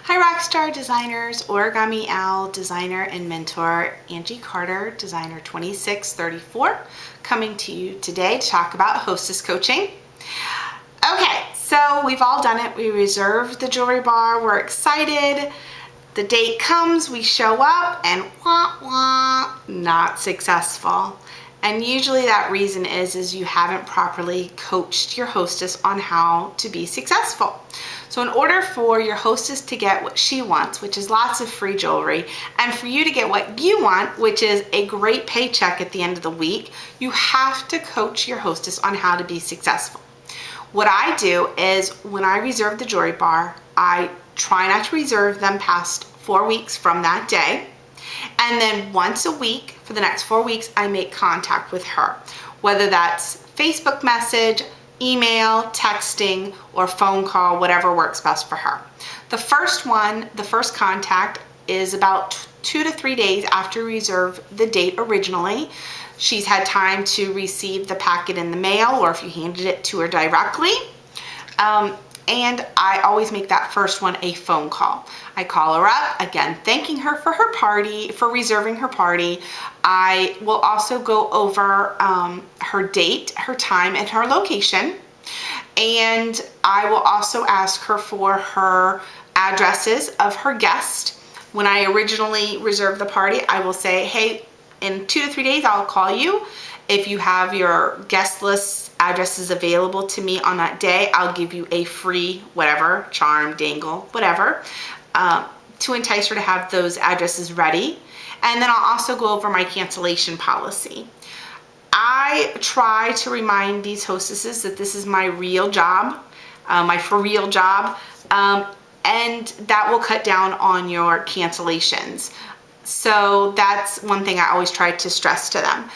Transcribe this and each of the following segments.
Hi Rockstar Designers, Origami Owl designer and mentor Angie Carter, designer 2634, coming to you today to talk about hostess coaching. Okay, so we've all done it. We reserved the jewelry bar. We're excited. The date comes, we show up, and wah wah, not successful. And usually that reason is you haven't properly coached your hostess on how to be successful. So in order for your hostess to get what she wants, which is lots of free jewelry, and for you to get what you want, which is a great paycheck at the end of the week, you have to coach your hostess on how to be successful. What I do is when I reserve the jewelry bar, I try not to reserve them past 4 weeks from that day. And then once a week for the next 4 weeks, I make contact with her, whether that's Facebook message, email, texting, or phone call, whatever works best for her. The first contact is about 2 to 3 days after you reserve the date originally. She's had time to receive the packet in the mail, or if you handed it to her directly. And I always make that first one a phone call. I call her up, again, thanking her for her party, for reserving her party. I will also go over her date, her time, and her location. And I will also ask her for her addresses of her guest. When I originally reserved the party, I will say, hey, in 2 to 3 days, I'll call you. If you have your guest list addresses available to me on that day, I'll give you a free whatever, charm, dangle, whatever, to entice her to have those addresses ready. And then I'll also go over my cancellation policy. I try to remind these hostesses that this is my real job, my for real job, and that will cut down on your cancellations. So that's one thing I always try to stress to them.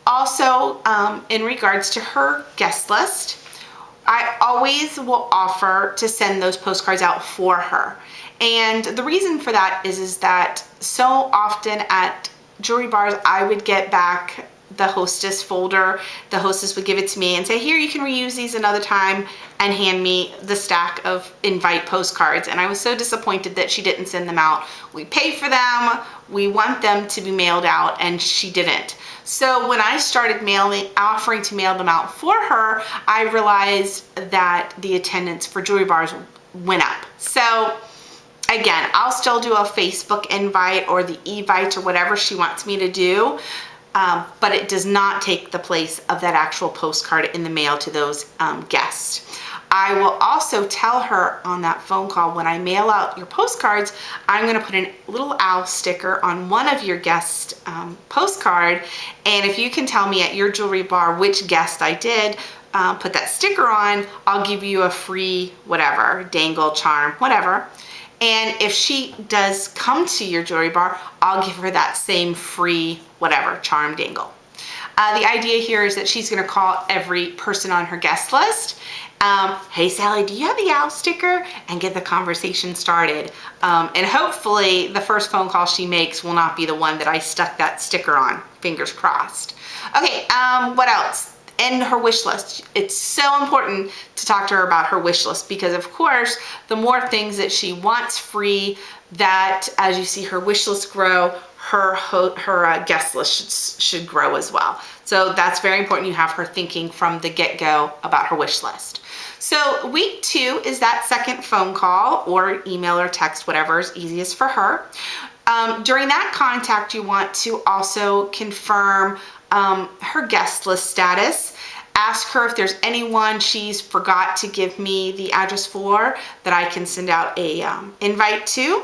Also, in regards to her guest list, I always will offer to send those postcards out for her. And the reason for that is that so often at jewelry bars, I would get back the hostess folder. The hostess would give it to me and say, here, you can reuse these another time, and hand me the stack of invite postcards. And I was so disappointed that she didn't send them out. We pay for them, we want them to be mailed out, and she didn't. So when I started offering to mail them out for her, I realized that the attendance for jewelry bars went up. So again, I'll still do a Facebook invite or the evite or whatever she wants me to do, but it does not take the place of that actual postcard in the mail to those guests. I will also tell her on that phone call, when I mail out your postcards, I'm going to put a little owl sticker on one of your guest postcard, and if you can tell me at your jewelry bar which guest I did put that sticker on, I'll give you a free whatever, dangle, charm, whatever. And if she does come to your jewelry bar, I'll give her that same free whatever, charm, dangle. The idea here is that she's going to call every person on her guest list. Hey Sally, do you have the owl sticker? And get the conversation started. And hopefully the first phone call she makes will not be the one that I stuck that sticker on. Fingers crossed. Okay, what else? And her wish list. It's so important to talk to her about her wish list, because of course, the more things that she wants free, that as you see her wish list grow, her guest list should grow as well. So that's very important. You have her thinking from the get-go about her wish list. So week 2 is that second phone call or email or text, whatever is easiest for her. During that contact, you want to also confirm her guest list status. Ask her if there's anyone she's forgot to give me the address for that I can send out a invite to.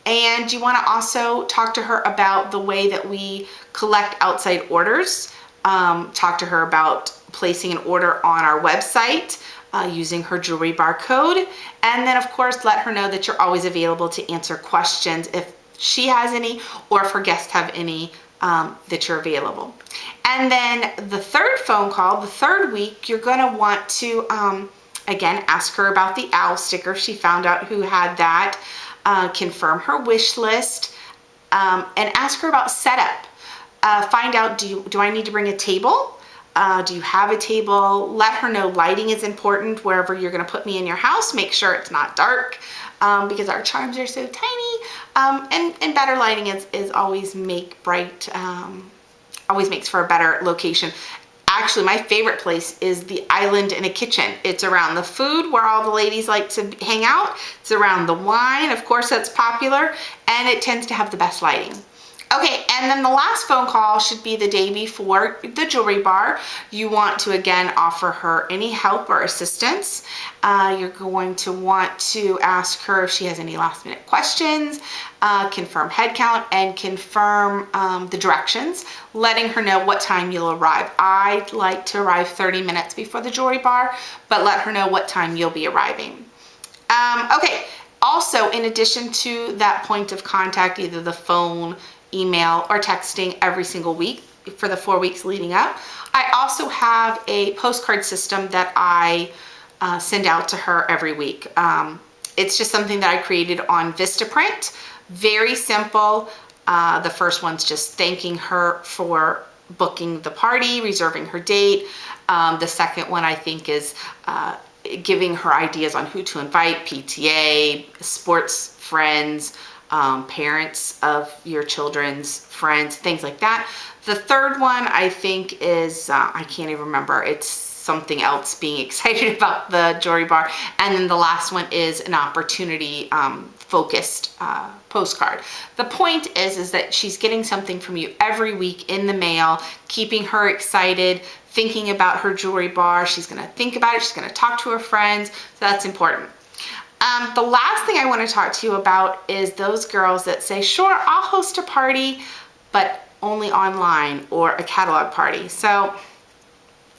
And you want to also talk to her about the way that we collect outside orders. Talk to her about placing an order on our website using her jewelry barcode. And then of course, let her know that you're always available to answer questions if she has any, or if her guests have any, that you're available. And then the third phone call, the third week, you're going to want to, again, ask her about the owl sticker. She found out who had that. Confirm her wish list, and ask her about setup. Find out, do I need to bring a table? Do you have a table? Let her know lighting is important wherever you're going to put me in your house. Make sure it's not dark. because our charms are so tiny. And better lighting is always always makes for a better location. Actually, my favorite place is the island in a kitchen. It's around the food where all the ladies like to hang out. It's around the wine, of course, that's popular, and it tends to have the best lighting. Okay, and then the last phone call should be the day before the jewelry bar. You want to, again, offer her any help or assistance. You're going to want to ask her if she has any last minute questions, confirm head count, and confirm the directions, letting her know what time you'll arrive. I'd like to arrive 30 minutes before the jewelry bar, but let her know what time you'll be arriving. Okay, also, in addition to that point of contact, either the phone, email, or texting every single week for the 4 weeks leading up, I also have a postcard system that I send out to her every week. It's just something that I created on Vistaprint. Very simple. The first one's just thanking her for booking the party, reserving her date. The second one, I think, is giving her ideas on who to invite: PTA, sports friends, parents of your children's friends, things like that. The third one, I think, is, I can't even remember. It's something else, being excited about the jewelry bar. And then the last one is an opportunity focused postcard. The point is that she's getting something from you every week in the mail, keeping her excited, thinking about her jewelry bar. She's going to think about it. She's going to talk to her friends. So that's important. The last thing I want to talk to you about is those girls that say, sure, I'll host a party, but only online, or a catalog party. So,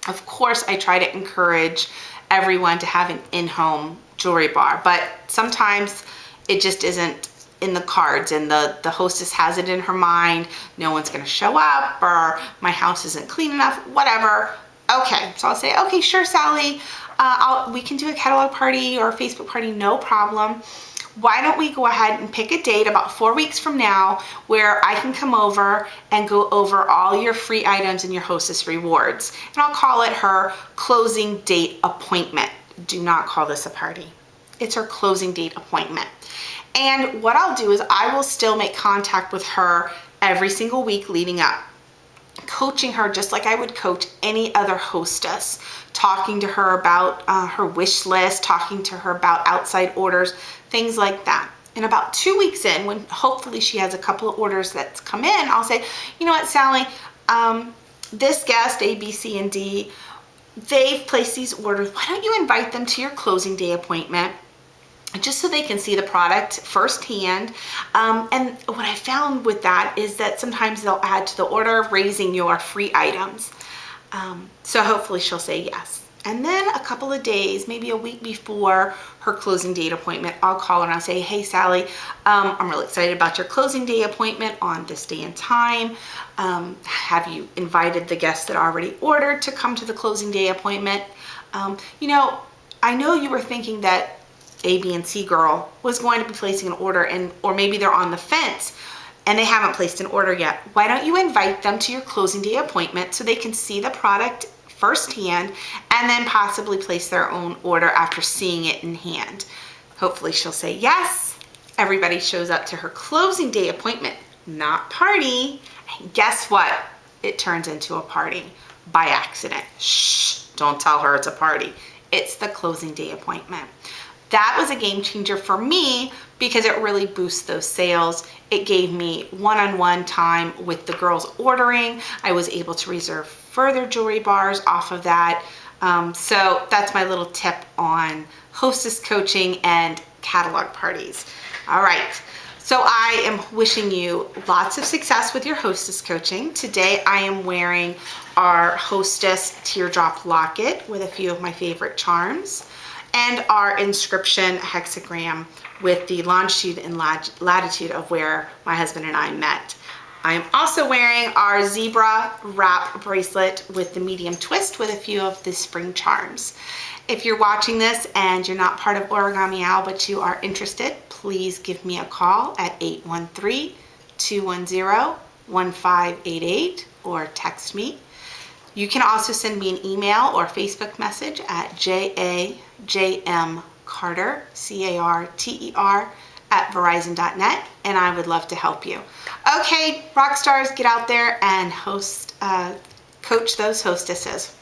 of course, I try to encourage everyone to have an in-home jewelry bar, but sometimes it just isn't in the cards, and the hostess has it in her mind, no one's going to show up, or my house isn't clean enough, whatever. Okay, so I'll say, okay, sure, Sally, we can do a catalog party or a Facebook party, no problem. Why don't we go ahead and pick a date about 4 weeks from now where I can come over and go over all your free items and your hostess rewards. And I'll call it her closing date appointment. Do not call this a party. It's her closing date appointment. And what I'll do is I will still make contact with her every single week leading up, coaching her just like I would coach any other hostess, talking to her about her wish list, talking to her about outside orders, things like that. And about 2 weeks in, when hopefully she has a couple of orders that's come in, I'll say, you know what, Sally, this guest, A, B, C, and D, they've placed these orders. Why don't you invite them to your closing day appointment, just so they can see the product firsthand. And what I found with that is that sometimes they'll add to the order, raising your free items. So hopefully she'll say yes. And then a couple of days, maybe a week before her closing date appointment, I'll call her and I'll say, hey, Sally, I'm really excited about your closing day appointment on this day and time. Have you invited the guests that already ordered to come to the closing day appointment? You know, I know you were thinking that A, B, and C girl was going to be placing an order, or maybe they're on the fence and they haven't placed an order yet. Why don't you invite them to your closing day appointment so they can see the product firsthand and then possibly place their own order after seeing it in hand? Hopefully she'll say yes. Everybody shows up to her closing day appointment, not party. And guess what? It turns into a party by accident. Shh, don't tell her it's a party. It's the closing day appointment. That was a game changer for me because it really boosts those sales. It gave me one-on-one time with the girls ordering. I was able to reserve further jewelry bars off of that. So that's my little tip on hostess coaching and catalog parties. All right. So I am wishing you lots of success with your hostess coaching. Today I am wearing our hostess teardrop locket with a few of my favorite charms, and our inscription hexagram with the longitude and latitude of where my husband and I met. I am also wearing our zebra wrap bracelet with the medium twist with a few of the spring charms. If you're watching this and you're not part of Origami Owl but you are interested, please give me a call at 813-210-1588 or text me. You can also send me an email or Facebook message at jajmcarter Carter, Carter, at verizon.net, and I would love to help you. Okay, rock stars, get out there and coach those hostesses.